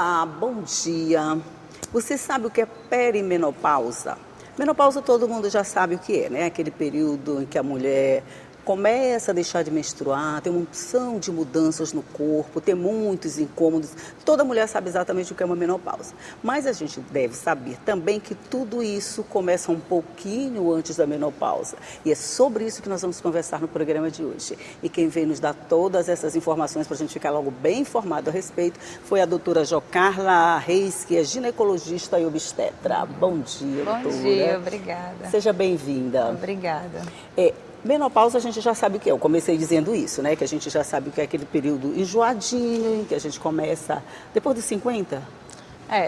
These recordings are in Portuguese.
Olá, bom dia. Você sabe o que é perimenopausa? Menopausa todo mundo já sabe o que é, né? Aquele período em que a mulher começa a deixar de menstruar, tem uma opção de mudanças no corpo, tem muitos incômodos. Toda mulher sabe exatamente o que é uma menopausa. Mas a gente deve saber também que tudo isso começa um pouquinho antes da menopausa. E é sobre isso que nós vamos conversar no programa de hoje. E quem vem nos dar todas essas informações para a gente ficar logo bem informado a respeito foi a doutora Jocarla Reis, que é ginecologista e obstetra. Bom dia, doutora. Bom dia, obrigada. Seja bem-vinda. Obrigada. Menopausa a gente já sabe o que é, eu comecei dizendo isso, né? Que a gente já sabe o que é aquele período enjoadinho, em que a gente começa depois dos 50.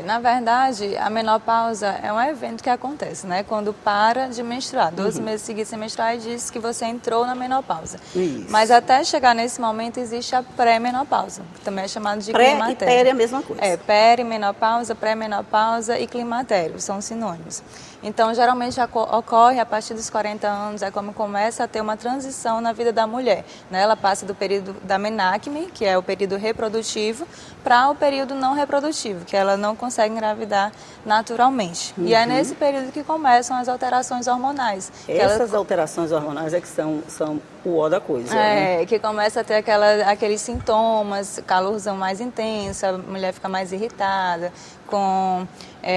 Na verdade, a menopausa é um evento que acontece, né? Quando para de menstruar, 12 meses seguidos sem menstruar e diz que você entrou na menopausa. Isso. Mas até chegar nesse momento existe a pré-menopausa, que também é chamado de climatério. Pré e peri é a mesma coisa. Perimenopausa, pré-menopausa e climatério, são sinônimos. Então, geralmente ocorre a partir dos 40 anos, é como começa a ter uma transição na vida da mulher, né? Ela passa do período da menacme, que é o período reprodutivo, para o período não reprodutivo, que ela não consegue engravidar naturalmente. E é nesse período que começam as alterações hormonais. Essas alterações hormonais é que são o ó da coisa. Né? Que começa a ter aqueles sintomas, calorzão mais intenso, a mulher fica mais irritada, com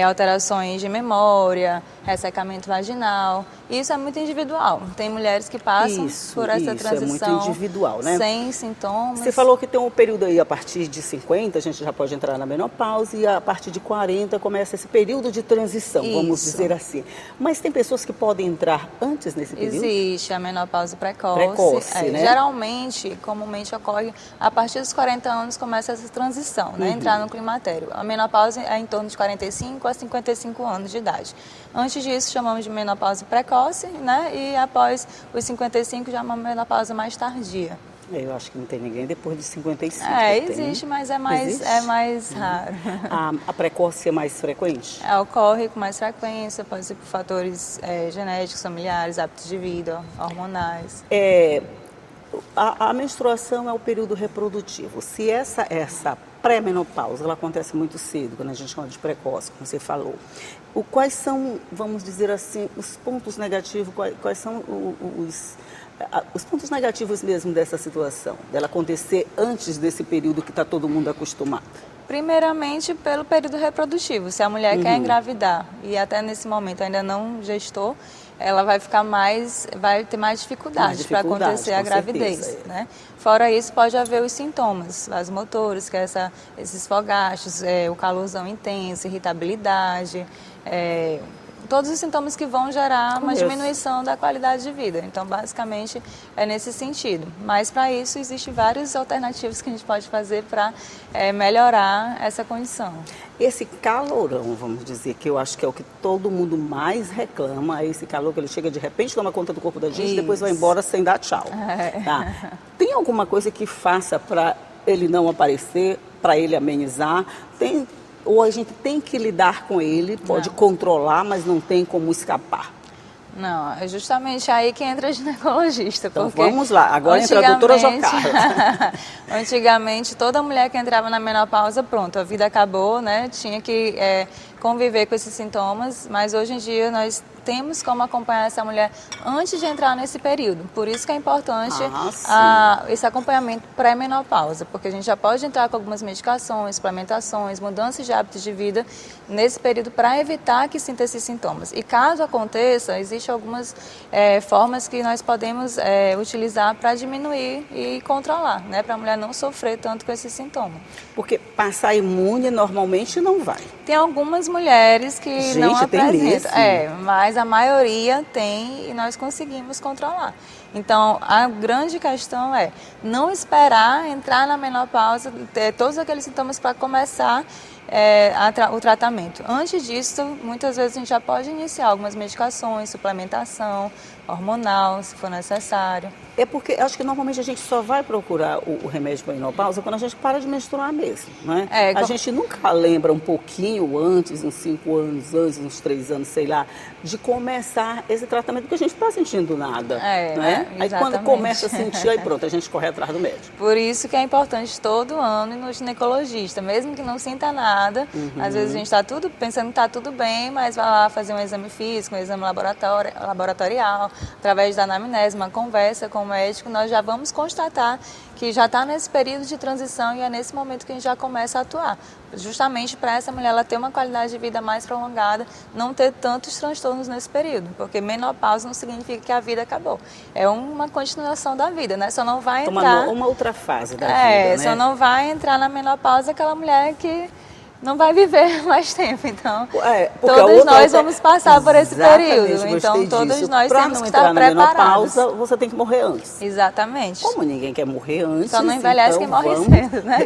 alterações de memória, ressecamento vaginal. Isso é muito individual. Tem mulheres que passam por essa transição é muito individual, né? Sem sintomas. Você falou que tem um período aí a partir de 50, a gente já pode entrar na menopausa, e a partir de 40 começa esse período de transição, vamos dizer assim. Mas tem pessoas que podem entrar antes nesse período? Existe a menopausa precoce, né? Geralmente, comumente ocorre a partir dos 40 anos começa essa transição, né? Entrar no climatério. A menopausa é em torno de 45 a 55 anos de idade. Antes disso, chamamos de menopausa precoce, né? E após os 55, já é uma menopausa mais tardia. Eu acho que não tem ninguém depois de 55. Existe, mas é mais raro. A precoce é mais frequente? Ocorre com mais frequência, pode ser por fatores genéticos, familiares, hábitos de vida, hormonais. A menstruação é o período reprodutivo. Se essa pré-menopausa, ela acontece muito cedo, quando a gente chama de precoce, como você falou. Quais são, vamos dizer assim, os pontos negativos, quais são os pontos negativos mesmo dessa situação, dela acontecer antes desse período que está todo mundo acostumado? Primeiramente, pelo período reprodutivo. Se a mulher quer engravidar e até nesse momento ainda não gestou, ela vai ter mais dificuldade para acontecer a gravidez, né? Fora isso, pode haver os sintomas, as motores, que é esses fogachos, o calorzão intenso, irritabilidade, todos os sintomas que vão gerar uma diminuição da qualidade de vida. Então, basicamente, é nesse sentido. Mas, para isso, existem várias alternativas que a gente pode fazer para melhorar essa condição. Esse calorão, vamos dizer, que eu acho que é o que todo mundo mais reclama, é esse calor que ele chega de repente, toma conta do corpo da gente e depois vai embora sem dar tchau. Tá? Tem alguma coisa que faça para ele não aparecer, para ele amenizar? Ou a gente tem que lidar com ele, pode controlar, mas não tem como escapar? Não, é justamente aí que entra a ginecologista. Então vamos lá, agora entra a doutora Jocarla. Antigamente, toda mulher que entrava na menopausa, pronto, a vida acabou, né? Tinha que conviver com esses sintomas, mas hoje em dia nós temos como acompanhar essa mulher antes de entrar nesse período. Por isso que é importante esse acompanhamento pré-menopausa, porque a gente já pode entrar com algumas medicações, suplementações, mudanças de hábitos de vida nesse período para evitar que sinta esses sintomas. E caso aconteça, existem algumas formas que nós podemos utilizar para diminuir e controlar, né? Para a mulher não sofrer tanto com esses sintomas. Porque passar imune normalmente não vai. Tem algumas mulheres que não apresentam, mas a maioria tem e nós conseguimos controlar. Então, a grande questão é não esperar entrar na menopausa, ter todos aqueles sintomas para começar o tratamento. Antes disso, muitas vezes a gente já pode iniciar algumas medicações, suplementação, hormonal, se for necessário. É porque acho que normalmente a gente só vai procurar o remédio para menopausa quando a gente para de menstruar mesmo, né? A gente nunca lembra um pouquinho antes, uns 5 anos antes, uns 3 anos, sei lá, de começar esse tratamento, porque a gente não está sentindo nada, né? Aí quando começa a sentir, aí pronto, a gente corre atrás do médico. Por isso que é importante todo ano ir no ginecologista, mesmo que não sinta nada, às vezes a gente está pensando que está tudo bem, mas vai lá fazer um exame físico, um exame laboratorial, através da anamnese, uma conversa com o médico, nós já vamos constatar que já está nesse período de transição e é nesse momento que a gente já começa a atuar. Justamente para essa mulher ela ter uma qualidade de vida mais prolongada, não ter tantos transtornos nesse período, porque menopausa não significa que a vida acabou. É uma continuação da vida, né? Só não vai entrar... Uma outra fase da vida, né? Só não vai entrar na menopausa aquela mulher que não vai viver mais tempo, então todos nós vamos passar por esse período, então todos nós temos que estar preparados. Menopausa, você tem que morrer antes. Exatamente. Como ninguém quer morrer antes, só não envelhece quem morre cedo, né?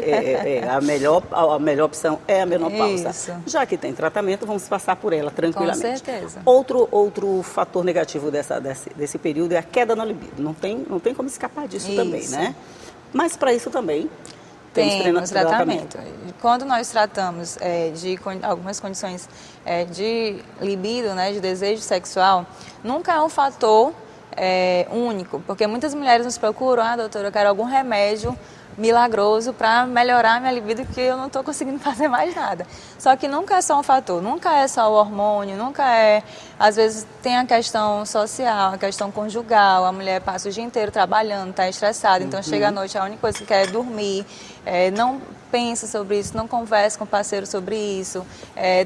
A melhor opção é a menopausa. Isso. Já que tem tratamento, vamos passar por ela tranquilamente. Com certeza. Outro fator negativo desse período é a queda na libido. Não tem como escapar disso também, né? Mas para isso também temos tratamento. Quando nós tratamos de algumas condições de libido, né, de desejo sexual, nunca é um fator único, porque muitas mulheres nos procuram, doutora, eu quero algum remédio milagroso para melhorar minha libido, que eu não estou conseguindo fazer mais nada. Só que nunca é só um fator, nunca é só o hormônio, nunca é... Às vezes tem a questão social, a questão conjugal, a mulher passa o dia inteiro trabalhando, está estressada, então chega à noite, a única coisa que quer é dormir, não pensa sobre isso, não conversa com o parceiro sobre isso.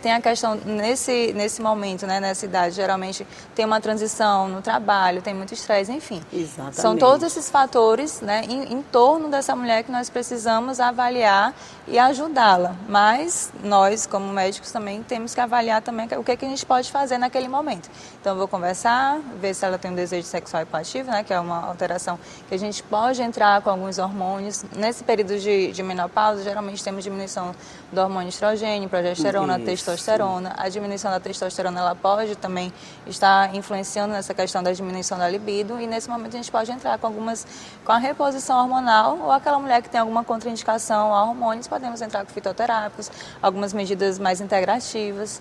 Tem a questão, nesse momento, né, nessa idade, geralmente tem uma transição no trabalho, tem muito estresse, enfim. Exatamente. São todos esses fatores, né, em torno dessa mulher que nós precisamos avaliar e ajudá-la. Mas nós, como médicos, também temos que avaliar também o que a gente pode fazer naquele momento. Então, eu vou conversar, ver se ela tem um desejo sexual hipoativo, né, que é uma alteração que a gente pode entrar com alguns hormônios. Nesse período de menopausa, geralmente temos diminuição do hormônio estrogênio, progesterona, testosterona. A diminuição da testosterona ela pode também estar influenciando nessa questão da diminuição da libido, e nesse momento a gente pode entrar com a reposição hormonal, ou aquela mulher que tem alguma contraindicação a hormônios, podemos entrar com fitoterápicos, algumas medidas mais integrativas.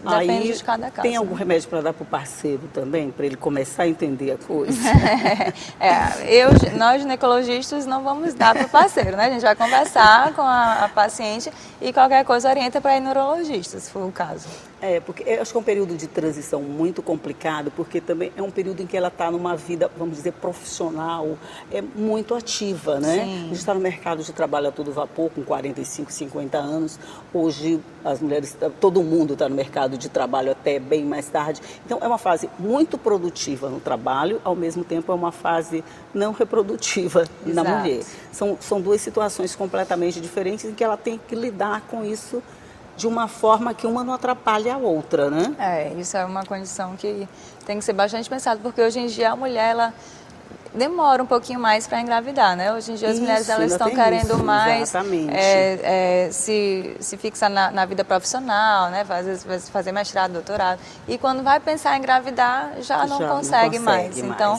Depende de cada caso. Tem algum remédio para dar para o parceiro também, para ele começar a entender a coisa? Nós ginecologistas não vamos dar para o parceiro, né? A gente vai conversar com a paciente e qualquer coisa orienta para ir neurologista, se for o caso. Porque eu acho que é um período de transição muito complicado, porque também é um período em que ela está numa vida, vamos dizer, profissional, muito ativa, né? Sim. A gente está no mercado de trabalho a todo vapor, com 45, 50 anos. Hoje, as mulheres, todo mundo está no mercado de trabalho até bem mais tarde. Então, é uma fase muito produtiva no trabalho, ao mesmo tempo é uma fase não reprodutiva na mulher. São duas situações completamente diferentes em que ela tem que lidar com isso de uma forma que uma não atrapalhe a outra, né? Isso é uma condição que tem que ser bastante pensada, porque hoje em dia a mulher, ela demora um pouquinho mais para engravidar, né? Hoje em dia as mulheres elas estão querendo mais se fixar na vida profissional, né? Fazer mestrado, doutorado. E quando vai pensar em engravidar, já não consegue mais. Então,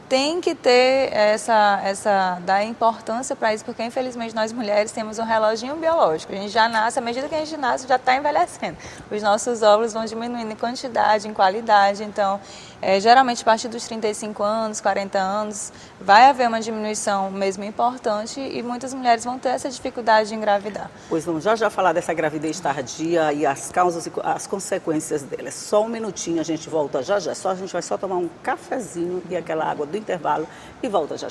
tem que ter dar importância para isso, porque infelizmente nós mulheres temos um reloginho biológico. A gente já nasce, à medida que a gente nasce, já está envelhecendo. Os nossos óvulos vão diminuindo em quantidade, em qualidade. Então, geralmente a partir dos 35 anos, 40 anos, vai haver uma diminuição mesmo importante e muitas mulheres vão ter essa dificuldade de engravidar. Pois vamos já falar dessa gravidez tardia e as causas e as consequências dela. Só um minutinho, a gente volta já. A gente vai só tomar um cafezinho e aquela água do intervalo e volta já.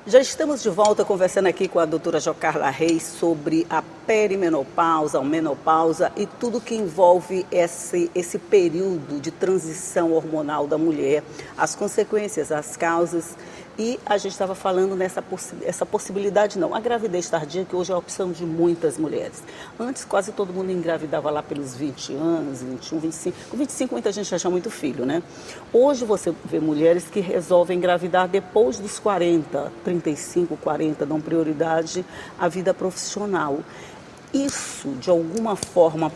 Já estamos de volta conversando aqui com a doutora Jocarla Reis sobre a perimenopausa, a menopausa e tudo que envolve esse período de transição hormonal da mulher, as consequências, as causas E a gente estava falando essa possibilidade, não, a gravidez tardia, que hoje é a opção de muitas mulheres. Antes, quase todo mundo engravidava lá pelos 20 anos, 21, 25. Com 25, muita gente já tinha muito filho, né? Hoje você vê mulheres que resolvem engravidar depois dos 40, 35, 40, dão prioridade à vida profissional. Isso, de alguma forma,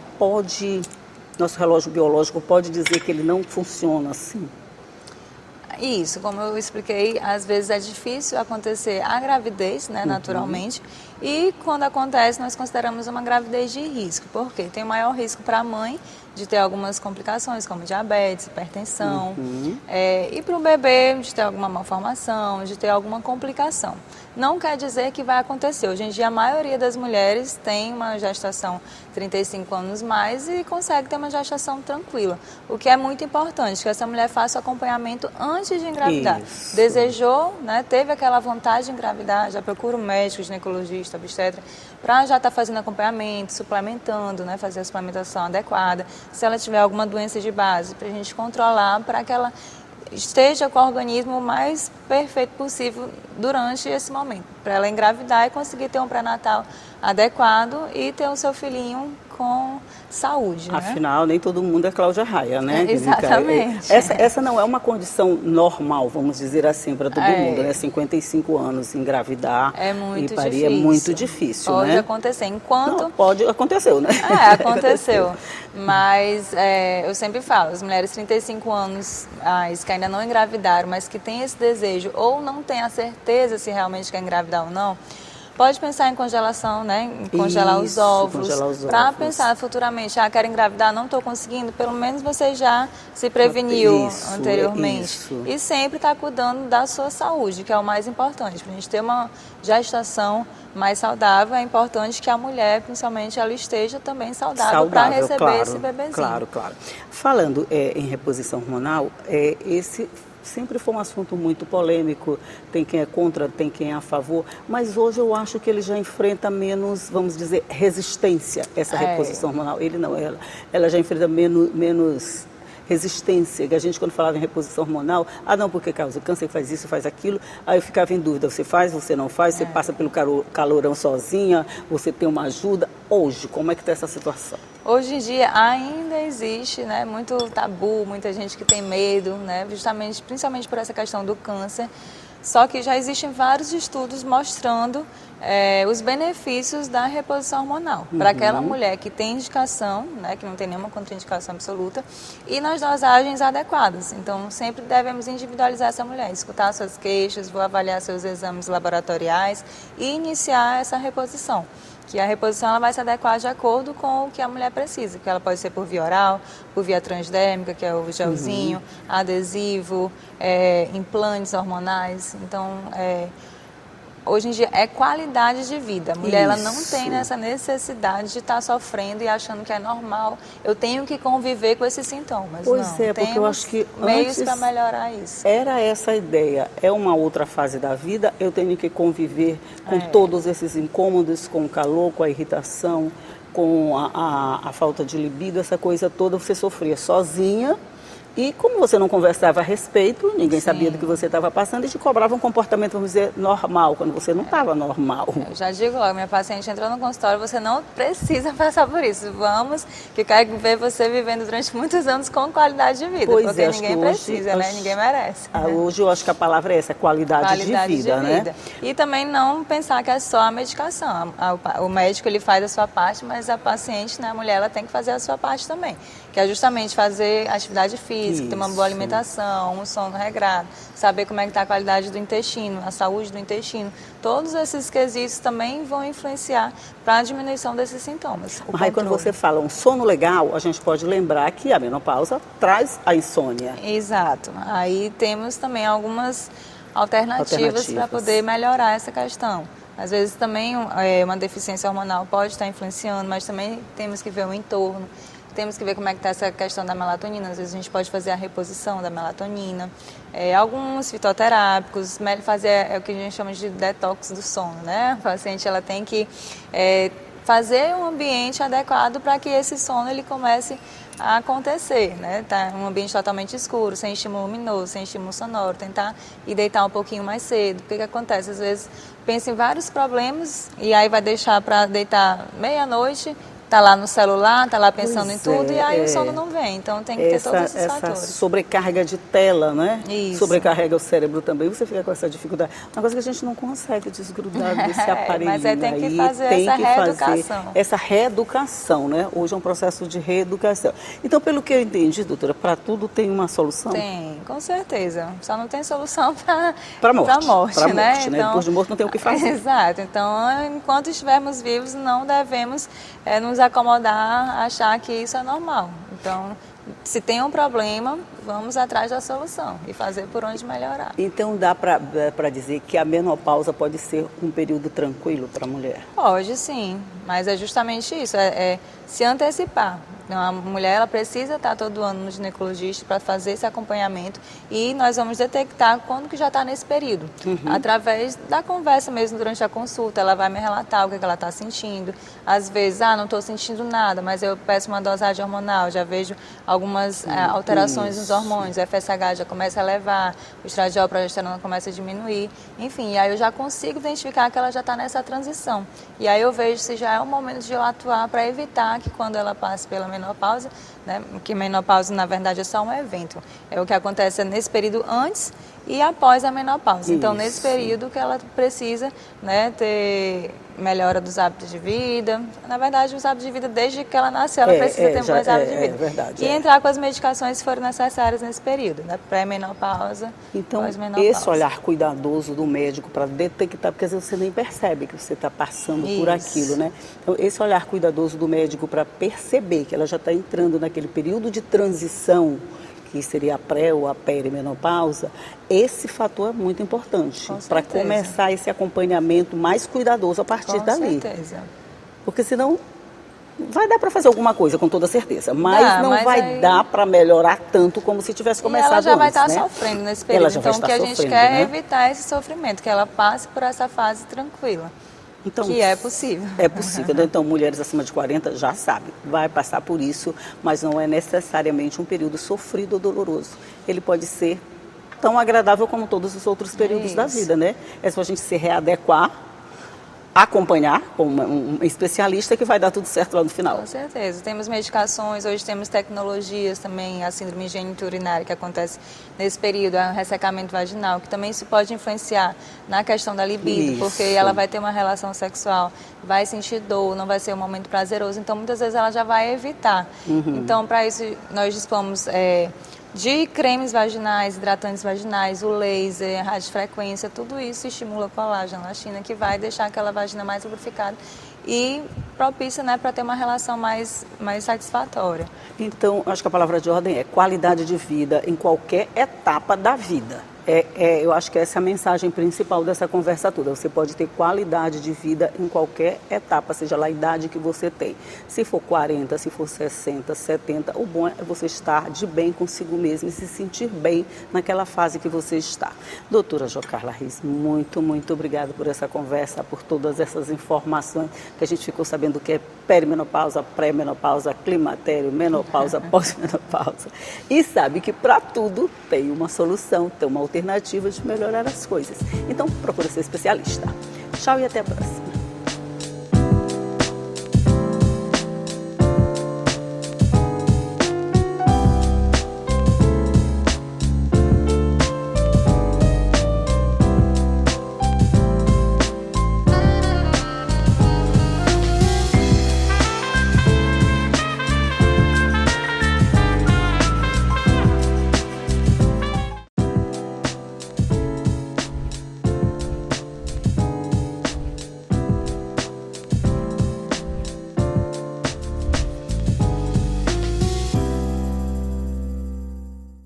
nosso relógio biológico pode dizer que ele não funciona assim? Isso, como eu expliquei, às vezes é difícil acontecer a gravidez, né, naturalmente, e quando acontece nós consideramos uma gravidez de risco, porque tem maior risco para a mãe de ter algumas complicações, como diabetes, hipertensão, e para o bebê de ter alguma malformação, de ter alguma complicação. Não quer dizer que vai acontecer. Hoje em dia, a maioria das mulheres tem uma gestação 35 anos mais e consegue ter uma gestação tranquila. O que é muito importante, que essa mulher faça o acompanhamento antes de engravidar. Isso. Desejou, né, teve aquela vontade de engravidar, já procura um médico, ginecologista, obstetra, para já estar fazendo acompanhamento, suplementando, né, fazer a suplementação adequada. Se ela tiver alguma doença de base, para a gente controlar, para que ela esteja com o organismo o mais perfeito possível durante esse momento, para ela engravidar e conseguir ter um pré-natal adequado e ter o seu filhinho com saúde, né? Afinal, nem todo mundo é Cláudia Raia, né? Exatamente. Essa não é uma condição normal, vamos dizer assim, para todo mundo, né? 55 anos, engravidar e parir é muito difícil, pode né? acontecer, enquanto... Não, aconteceu, né? Aconteceu. Mas eu sempre falo, as mulheres 35 anos que ainda não engravidaram, mas que têm esse desejo ou não têm a certeza se realmente quer engravidar ou não, pode pensar em congelação, né? Em congelar os óvulos, para pensar futuramente, quero engravidar, não estou conseguindo, pelo menos você já se preveniu anteriormente. E sempre está cuidando da sua saúde, que é o mais importante. Para a gente ter uma gestação mais saudável, é importante que a mulher, principalmente, ela esteja também saudável para receber esse bebezinho. Claro. Falando em reposição hormonal, esse sempre foi um assunto muito polêmico, tem quem é contra, tem quem é a favor, mas hoje eu acho que ele já enfrenta menos, vamos dizer, resistência, essa reposição hormonal. Ele não, ela já enfrenta menos resistência, que a gente quando falava em reposição hormonal, não, porque causa câncer, faz isso, faz aquilo, aí eu ficava em dúvida, você faz, você não faz, você passa pelo calorão sozinha, você tem uma ajuda. Hoje, como é que está essa situação? Hoje em dia ainda existe, né, muito tabu, muita gente que tem medo, né, justamente, principalmente por essa questão do câncer. Só que já existem vários estudos mostrando os benefícios da reposição hormonal para aquela mulher que tem indicação, né, que não tem nenhuma contraindicação absoluta, e nas dosagens adequadas. Então, sempre devemos individualizar essa mulher, escutar suas queixas, vou avaliar seus exames laboratoriais e iniciar essa reposição. Que a reposição ela vai se adequar de acordo com o que a mulher precisa, que ela pode ser por via oral, por via transdérmica, que é o gelzinho, adesivo, implantes hormonais. Então, hoje em dia é qualidade de vida. A mulher ela não tem essa necessidade de estar sofrendo e achando que é normal. Eu tenho que conviver com esses sintomas. Pois não, porque eu acho que meios para melhorar isso. Era essa a ideia. É uma outra fase da vida. Eu tenho que conviver com todos esses incômodos, com o calor, com a irritação, com a falta de libido, essa coisa toda. Você sofria sozinha. E como você não conversava a respeito, ninguém sabia do que você estava passando e te cobrava um comportamento, vamos dizer, normal, quando você não estava normal. Eu já digo logo, minha paciente entrou no consultório, você não precisa passar por isso. Vamos, que eu quero ver você vivendo durante muitos anos com qualidade de vida, porque ninguém precisa, né? Ninguém merece. Hoje eu acho que a palavra é essa, qualidade de vida, né? E também não pensar que é só a medicação. O médico, ele faz a sua parte, mas a paciente, né, a mulher, ela tem que fazer a sua parte também, que é justamente fazer atividade física, ter uma boa alimentação, um sono regrado, saber como é que está a qualidade do intestino, a saúde do intestino. Todos esses quesitos também vão influenciar para a diminuição desses sintomas. Mas aí quando você fala um sono legal, a gente pode lembrar que a menopausa traz a insônia. Exato. Aí temos também algumas alternativas para poder melhorar essa questão. Às vezes também uma deficiência hormonal pode estar influenciando, mas também temos que ver o entorno. Temos que ver como é que está essa questão da melatonina. Às vezes a gente pode fazer a reposição da melatonina. Alguns fitoterápicos, fazer o que a gente chama de detox do sono, né? A paciente ela tem que fazer um ambiente adequado para que esse sono ele comece a acontecer, né? Tá um ambiente totalmente escuro, sem estímulo luminoso, sem estímulo sonoro, tentar ir deitar um pouquinho mais cedo. O que acontece? Às vezes pensa em vários problemas e aí vai deixar para deitar meia-noite, tá lá no celular, tá lá pensando em tudo e aí o sono não vem. Então tem que ter todos esses fatores. Essa sobrecarga de tela, né? Isso. Sobrecarrega o cérebro também, você fica com essa dificuldade. Uma coisa que a gente não consegue desgrudar desse aparelho. Mas aí tem que fazer essa reeducação. Essa reeducação, né? Hoje é um processo de reeducação. Então, pelo que eu entendi, doutora, para tudo tem uma solução? Tem, com certeza. Só não tem solução para morte, né? Então, Depois de morto não tem o que fazer. Exato. Então, enquanto estivermos vivos, não devemos nos acomodar, achar que isso é normal. Então, se tem um problema, vamos atrás da solução e fazer por onde melhorar. Então, dá para dizer que a menopausa pode ser um período tranquilo para a mulher? Pode, sim, mas é justamente isso, é se antecipar. Então, a mulher ela precisa estar todo ano no ginecologista para fazer esse acompanhamento e nós vamos detectar quando que já está nesse período. Através da conversa mesmo durante a consulta, ela vai me relatar o que ela está sentindo. Às vezes, não estou sentindo nada, mas eu peço uma dosagem hormonal, já vejo algumas alterações nos hormônios, o FSH já começa a elevar, o estradiol, a progesterona começa a diminuir. Enfim, aí eu já consigo identificar que ela já está nessa transição. E aí eu vejo se já é o momento de eu atuar para evitar que quando ela passe pela menopausa, né, que menopausa na verdade é só um evento, é o que acontece nesse período antes e após a menopausa. Então, nesse período que ela precisa, né, ter melhora dos hábitos de vida. Na verdade, os hábitos de vida, desde que ela nasceu, ela precisa ter bons hábitos de vida. Verdade, e entrar com as medicações se forem necessárias nesse período, né, pré-menopausa, então, pós-menopausa. Esse olhar cuidadoso do médico para detectar, porque às vezes você nem percebe que você está passando por aquilo, né? Então, esse olhar cuidadoso do médico para perceber que ela já está entrando naquele período de transição, que seria a pré ou a perimenopausa, esse fator é muito importante para começar esse acompanhamento mais cuidadoso a partir dali. Com certeza. Porque senão vai dar para fazer alguma coisa, com toda certeza, mas não vai dar para melhorar tanto como se tivesse começado antes. Ela já vai estar sofrendo nesse período, então o que a gente quer é evitar esse sofrimento, que ela passe por essa fase tranquila. Então, que é possível. É possível. Então, mulheres acima de 40 já sabem, vai passar por isso, mas não é necessariamente um período sofrido ou doloroso. Ele pode ser tão agradável como todos os outros períodos da vida, né? É só a gente se readequar, acompanhar com um especialista que vai dar tudo certo lá no final. Com certeza. Temos medicações, hoje temos tecnologias também, a síndrome geniturinária que acontece nesse período, o ressecamento vaginal, que também isso pode influenciar na questão da libido, porque ela vai ter uma relação sexual, vai sentir dor, não vai ser um momento prazeroso, então muitas vezes ela já vai evitar. Então, para isso, nós dispomos de cremes vaginais, hidratantes vaginais, o laser, a radiofrequência, tudo isso estimula o colágeno, a elastina, que vai deixar aquela vagina mais lubrificada e propícia, né, para ter uma relação mais satisfatória. Então, acho que a palavra de ordem é qualidade de vida em qualquer etapa da vida. Eu acho que essa é a mensagem principal dessa conversa toda. Você pode ter qualidade de vida em qualquer etapa, seja lá a idade que você tem. Se for 40, se for 60, 70, o bom é você estar de bem consigo mesmo e se sentir bem naquela fase que você está. Doutora Jocarla Riz, muito, muito obrigada por essa conversa, por todas essas informações que a gente ficou sabendo que é perimenopausa, pré-menopausa, climatério, menopausa, pós-menopausa. E sabe que para tudo tem uma solução, tem uma alternativa de melhorar as coisas. Então, procure ser especialista. Tchau e até a próxima.